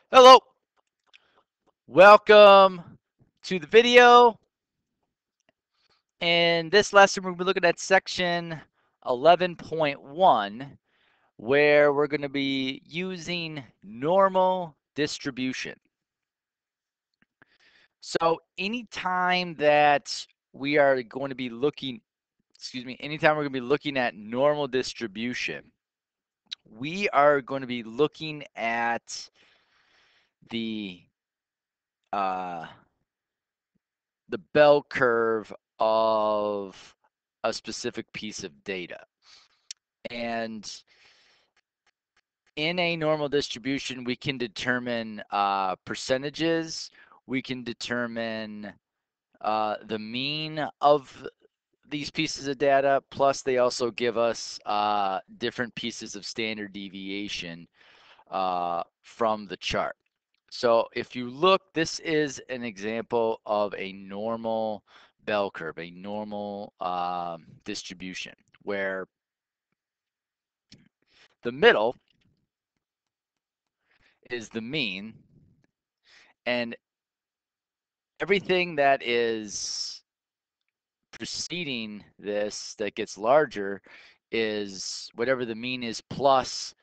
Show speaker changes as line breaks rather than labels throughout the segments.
Hello, welcome to the video. In this lesson, we're going to be looking at section 11.1, where we're going to be using normal distribution. So anytime that we are going to be looking, anytime we're going to be looking at normal distribution, we are going to be looking at the uh, the bell curve of a specific piece of data. And in a normal distribution, we can determine percentages. We can determine the mean of these pieces of data. Plus, they also give us different pieces of standard deviation from the chart. So if you look, this is an example of a normal bell curve, a normal distribution, where the middle is the mean, and everything that is preceding this that gets larger is whatever the mean is plus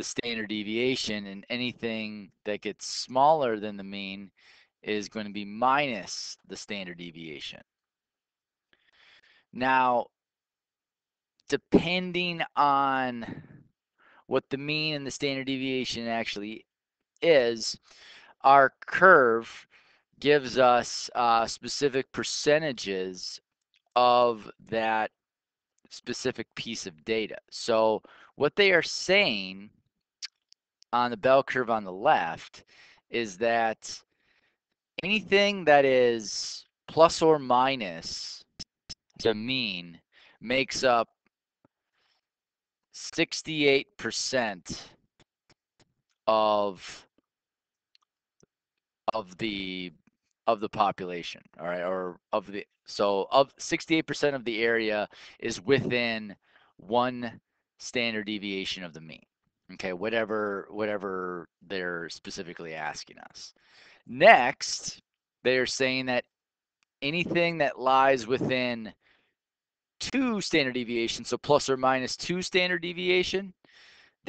the standard deviation, and anything that gets smaller than the mean is going to be minus the standard deviation. Now, depending on what the mean and the standard deviation actually is, our curve gives us specific percentages of that specific piece of data. So what they are saying on the bell curve on the left is that anything that is plus or minus the mean makes up 68% of of the of the population, all right, or of the so of 68% of the area is within one standard deviation of the mean. Okay, whatever they're specifically asking us. Next, they're saying that anything that lies within two standard deviations, so plus or minus two standard deviation,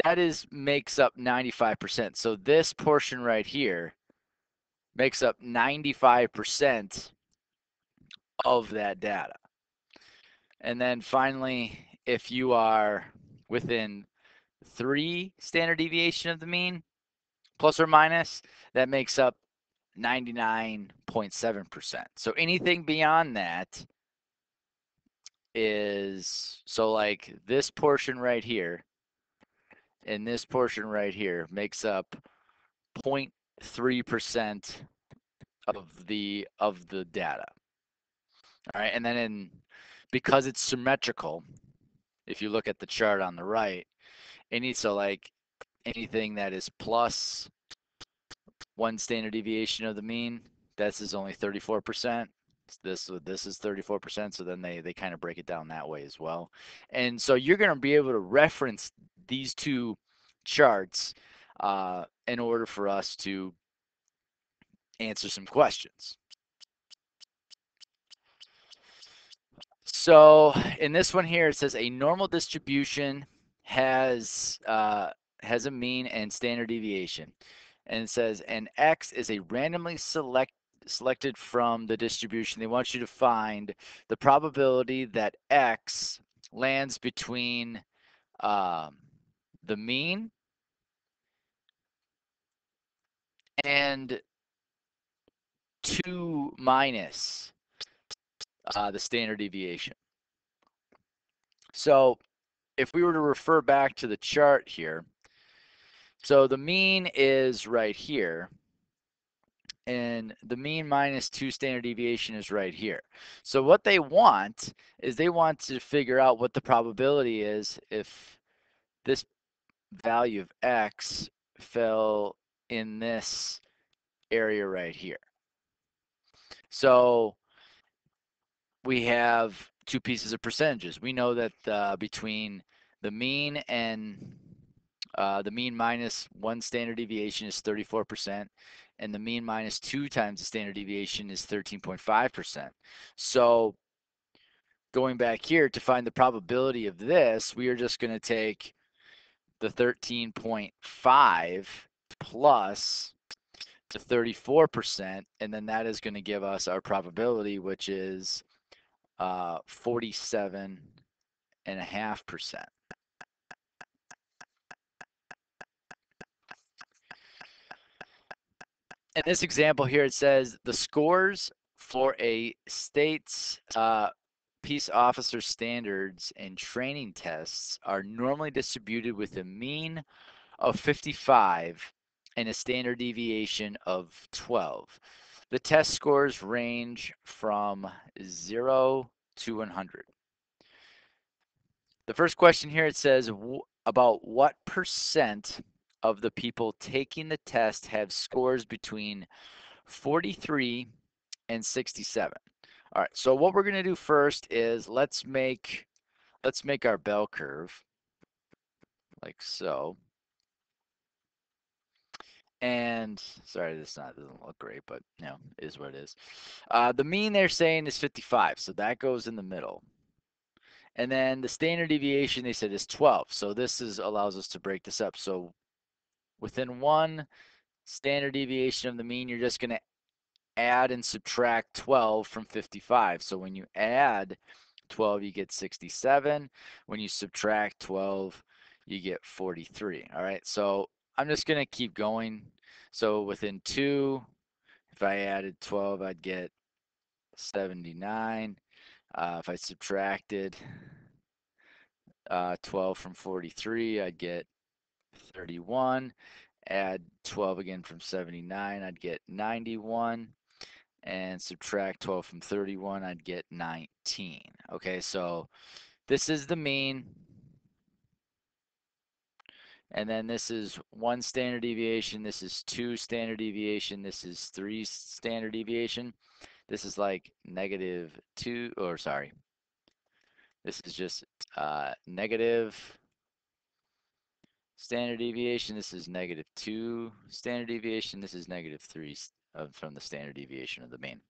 that is makes up 95%. So this portion right here makes up 95% of that data. And then finally, if you are within three standard deviation of the mean, plus or minus, that makes up 99.7%. So anything beyond that is, so like this portion right here and this portion right here makes up 0.3% of the data. All right, and then because it's symmetrical, if you look at the chart on the right, so like anything that is plus one standard deviation of the mean, this is only 34%. This is 34%. So then they kind of break it down that way as well. And so you're going to be able to reference these two charts in order for us to answer some questions. So in this one here, it says a normal distribution has has a mean and standard deviation, and it says an x is a randomly selected from the distribution. They want you to find the probability that x lands between um, the mean and 2 minus the standard deviation. So if we were to refer back to the chart here, so the mean is right here, and the mean minus 2 standard deviation is right here. So what they want is they want to figure out what the probability is if this value of x fell in this area right here. So we have two pieces of percentages. We know that between the mean and The mean minus one standard deviation is 34%, and the mean minus 2 times the standard deviation is 13.5%. So going back here to find the probability of this, we are just going to take the 13.5 plus the 34%, and then that is going to give us our probability, which is 47.5%. In this example here, it says the scores for a state's peace officer standards and training tests are normally distributed with a mean of 55 and a standard deviation of 12. The test scores range from 0 to 100. The first question here, it says about what percent of the people taking the test have scores between 43 and 67. All right, so what we're going to do first is let's make our bell curve like so. And sorry, this doesn't look great, but you know, is what it is. The mean they're saying is 55, so that goes in the middle. And then the standard deviation they said is 12, so this allows us to break this up. So within one standard deviation of the mean, you're just going to add and subtract 12 from 55. So when you add 12, you get 67. When you subtract 12, you get 43. All right, so I'm just going to keep going. So within 2, if I added 12, I'd get 79. If I subtracted 12 from 43, I'd get 31. Add 12 again from 79, I'd get 91. And subtract 12 from 31, I'd get 19. Okay, so this is the mean. And then this is 1 standard deviation. This is 2 standard deviation. This is 3 standard deviation. This is like -2, or sorry. This is just negative standard deviation. This is -2 standard deviation. This is -3 from the standard deviation of the mean.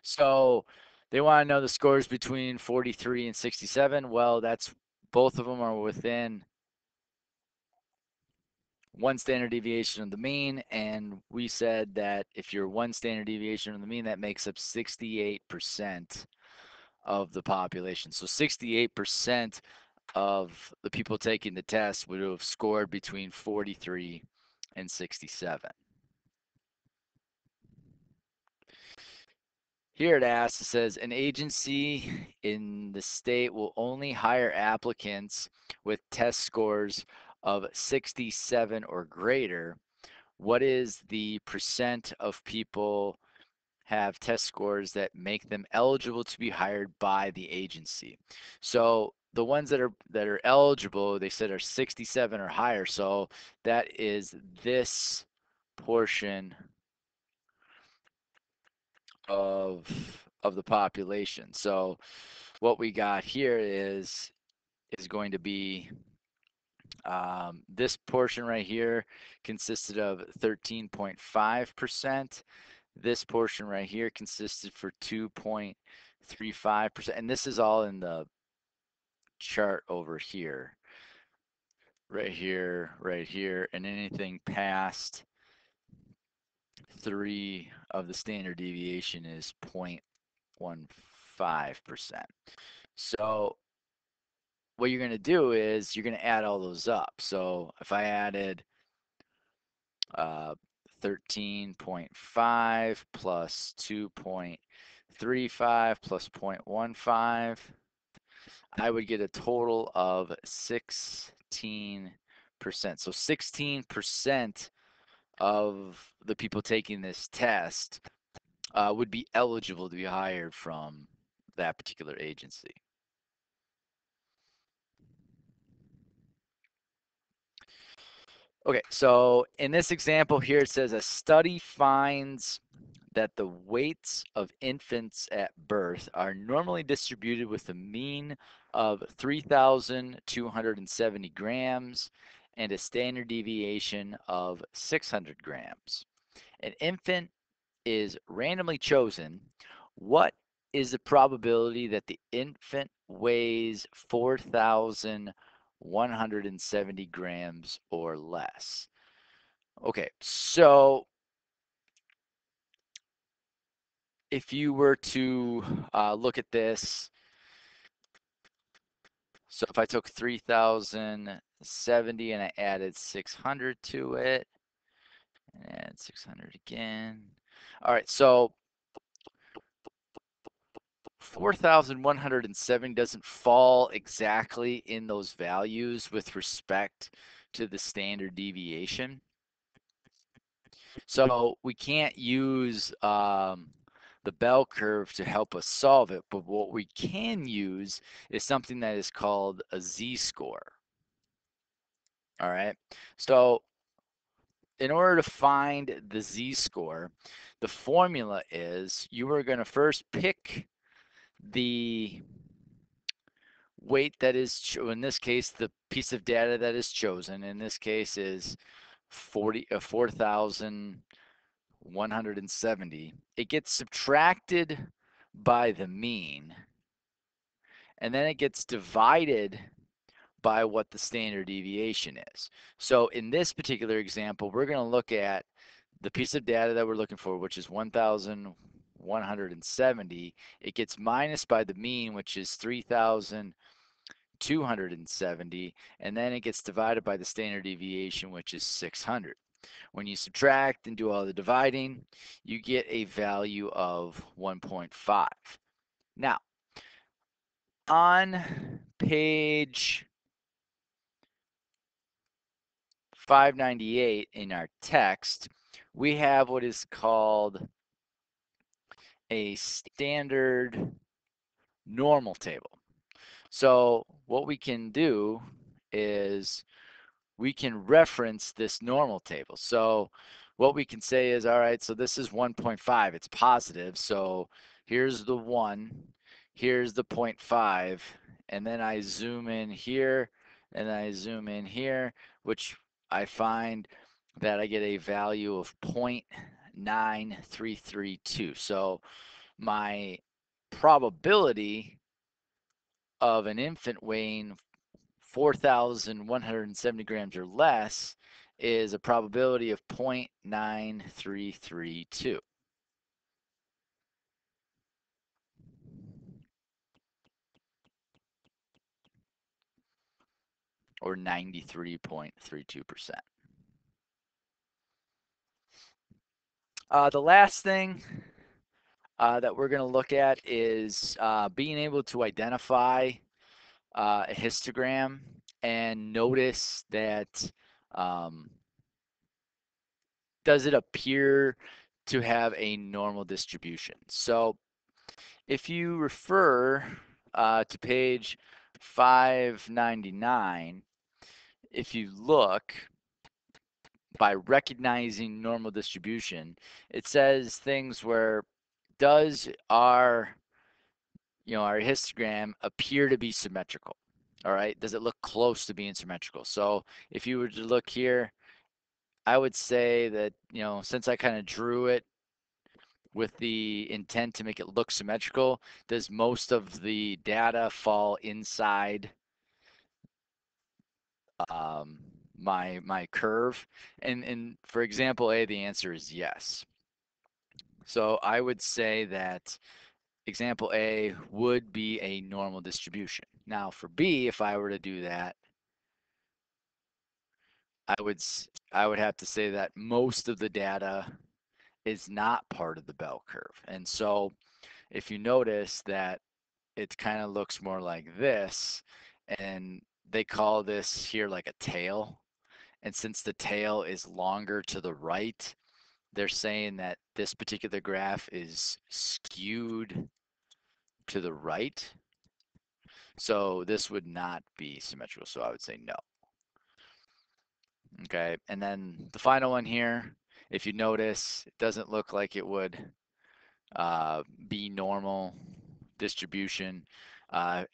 So they want to know the scores between 43 and 67. Well, that's both of them are within 1 standard deviation of the mean, and we said that if you're 1 standard deviation of the mean, that makes up 68% of the population. So 68% of the people taking the test would have scored between 43 and 67. Here it asks, it says, an agency in the state will only hire applicants with test scores of 67 or greater. What is the percent of people have test scores that make them eligible to be hired by the agency? So the ones that are eligible, they said, are 67 or higher. So that is this portion of the population. So what we got here is going to be this portion right here consisted of 13.5%. This portion right here consisted for 2.35%, and this is all in the chart over here, right here, and anything past 3 of the standard deviation is 0.15%. So what you're going to do is you're going to add all those up. So if I added 13.5 plus 2.35 plus 0.15, I would get a total of 16%. So 16% of the people taking this test would be eligible to be hired from that particular agency. Okay, so in this example here, it says a study finds that the weights of infants at birth are normally distributed with a mean of 3,270 grams and a standard deviation of 600 grams. An infant is randomly chosen. What is the probability that the infant weighs 4,170 grams or less? Okay, so if you were to look at this, so if I took 3,070 and I added 600 to it, and 600 again. All right, so 4,107 doesn't fall exactly in those values with respect to the standard deviation. So we can't use the bell curve to help us solve it, but what we can use is something that is called a z-score. All right, so in order to find the z-score, the formula is you are going to first pick the weight that is, in this case, the piece of data that is chosen, in this case is 4,170. It gets subtracted by the mean, and then it gets divided by what the standard deviation is. So in this particular example, we're going to look at the piece of data that we're looking for, which is 1,170. It gets minus by the mean, which is 3,270, and then it gets divided by the standard deviation, which is 600. When you subtract and do all the dividing, you get a value of 1.5. Now, on page 598 in our text, we have what is called a standard normal table. So what we can do is we can reference this normal table. So what we can say is, all right, so this is 1.5, it's positive. So here's the 1, here's the 0.5, and then I zoom in here, and I zoom in here, which I find that I get a value of 0.9332. So my probability of an infant weighing 4,170 grams or less is a probability of 0.9332 or 93.32%. The last thing that we're going to look at is being able to identify a histogram and notice that um, does it appear to have a normal distribution. So if you refer to page 599, if you look by recognizing normal distribution, it says things where does our histogram appear to be symmetrical? All right, does it look close to being symmetrical? So if you were to look here, I would say that, since I kind of drew it with the intent to make it look symmetrical, does most of the data fall inside um, my curve? And for example A, the answer is yes. So I would say that example A would be a normal distribution. Now for B, if I were to do that, I would have to say that most of the data is not part of the bell curve. And so if you notice that it kind of looks more like this, and they call this here like a tail. And since the tail is longer to the right, they're saying that this particular graph is skewed to the right. So this would not be symmetrical. So I would say no. Okay. And then the final one here, if you notice, it doesn't look like it would be normal distribution. Uh,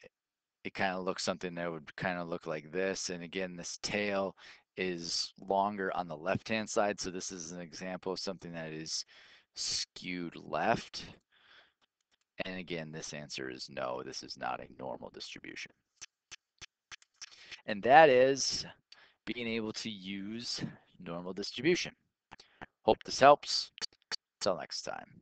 it kind of looks something that would kind of look like this. And again, this tail is longer on the left-hand side. So this is an example of something that is skewed left. And again, this answer is no, this is not a normal distribution. And that is being able to use normal distribution. Hope this helps. Until next time.